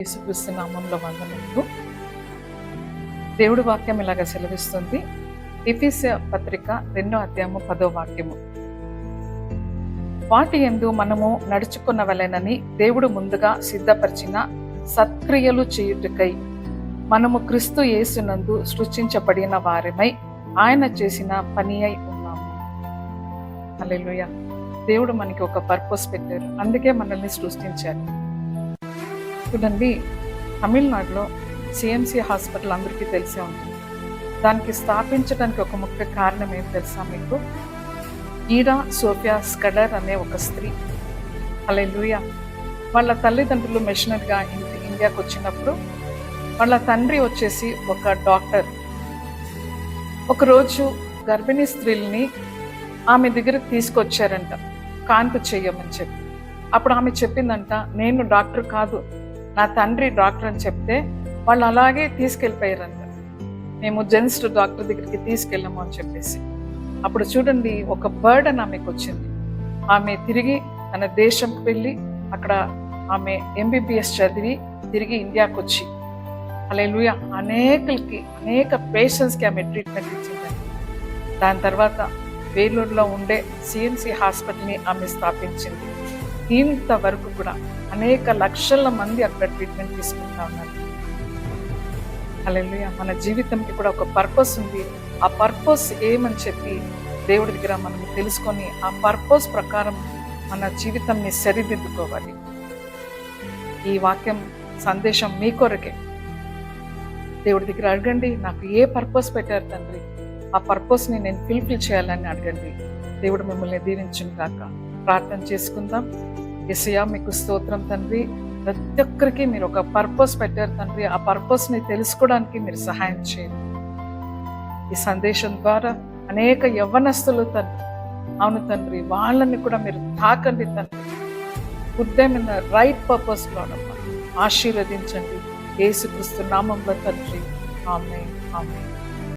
యేసుక్రీస్తు నామంలో వందనములు. దేవుడి వాక్యం ఇలాగ సెలవిస్తుంది. ఎఫెసీయ పత్రిక 2వ అధ్యాయము 10వ వాక్యము. వాటి యందు మనము నడుచుకున్నవలెనని దేవుడు ముందుగా సిద్ధపరిచిన సత్క్రియలు చేయుటకై మనము క్రీస్తు యేసునందు సృష్టించబడిన వారిమై ఆయన చేసిన పని అయి ఉన్నాము. హల్లెలూయా. దేవుడు మనకి ఒక పర్పస్ పెట్టారు, అందుకే మనల్ని సృష్టించారు. చూడండి, తమిళనాడులో సిఎంసి హాస్పిటల్ అందరికీ తెలిసే ఉంటుంది. దానికి స్థాపించడానికి ఒక ముఖ్య కారణం ఏం తెలుసా మీకు? ఈడా సోఫియా స్కడర్ అనే ఒక స్త్రీ. హల్లెలూయా. వాళ్ళ తల్లిదండ్రులు మిషనరీగా ఇండియాకి వచ్చినప్పుడు వాళ్ళ తండ్రి వచ్చేసి ఒక డాక్టర్. ఒకరోజు గర్భిణీ స్త్రీల్ని ఆమె దగ్గరకు తీసుకొచ్చారంట, కాన్పు చెయ్యమని చెప్పి. అప్పుడు ఆమె చెప్పిందంట, నేను డాక్టర్ కాదు, నా తండ్రి డాక్టర్ అని చెప్తే వాళ్ళు అలాగే తీసుకెళ్ళిపోయారంట. మేము జెంట్స్ డాక్టర్ దగ్గరికి తీసుకెళ్ళాము అని చెప్పేసి. అప్పుడు చూడండి, ఒక బర్డన్ ఆమెకు వచ్చింది. ఆమె తిరిగి తన దేశంకి వెళ్ళి అక్కడ ఆమె ఎంబీబీఎస్ చదివి తిరిగి ఇండియాకి వచ్చి హల్లెలూయా అనేక పేషెంట్స్కి ఆమె ట్రీట్మెంట్ ఇచ్చిందండి. దాని తర్వాత వేలూరులో ఉండే సిఎంసి హాస్పిటల్ని ఆమె స్థాపించింది. ఇంతవరకు కూడా అనేక లక్షల మంది అక్కడ ట్రీట్మెంట్ తీసుకుంటా ఉన్నారు. హల్లెలూయా. మన జీవితంకి కూడా ఒక పర్పస్ ఉంది. ఆ పర్పస్ ఏమని చెప్పి దేవుడి దగ్గర మనం తెలుసుకొని ఆ పర్పస్ ప్రకారం మన జీవితాన్ని సరిదిద్దుకోవాలి. ఈ వాక్యం సందేశం మీ కొరకే. దేవుడి దగ్గర అడగండి, నాకు ఏ పర్పస్ పెట్టారు తండ్రి, ఆ పర్పస్ని నేను ఫుల్ఫిల్ చేయాలని అడగండి. దేవుడు మిమ్మల్ని దీవించును గాక. ప్రార్థన చేసుకుందాం. యేసయ్యా, మీకు స్తోత్రం తండ్రి. ప్రతి ఒక్కరికి మీరు ఒక పర్పస్ పెట్టారు తండ్రి. ఆ పర్పస్ని తెలుసుకోవడానికి మీరు సహాయం చేయండి. ఈ సందేశం ద్వారా అనేక యవ్వనస్తులు తండ్రి, అవును తండ్రి, వాళ్ళని కూడా మీరు తాకండి తండ్రి. ఉద్యమైన రైట్ పర్పస్లో ఆశీర్వదించండి. యేసుక్రీస్తు నామంలో తండ్రి. ఆమేన్, ఆమేన్.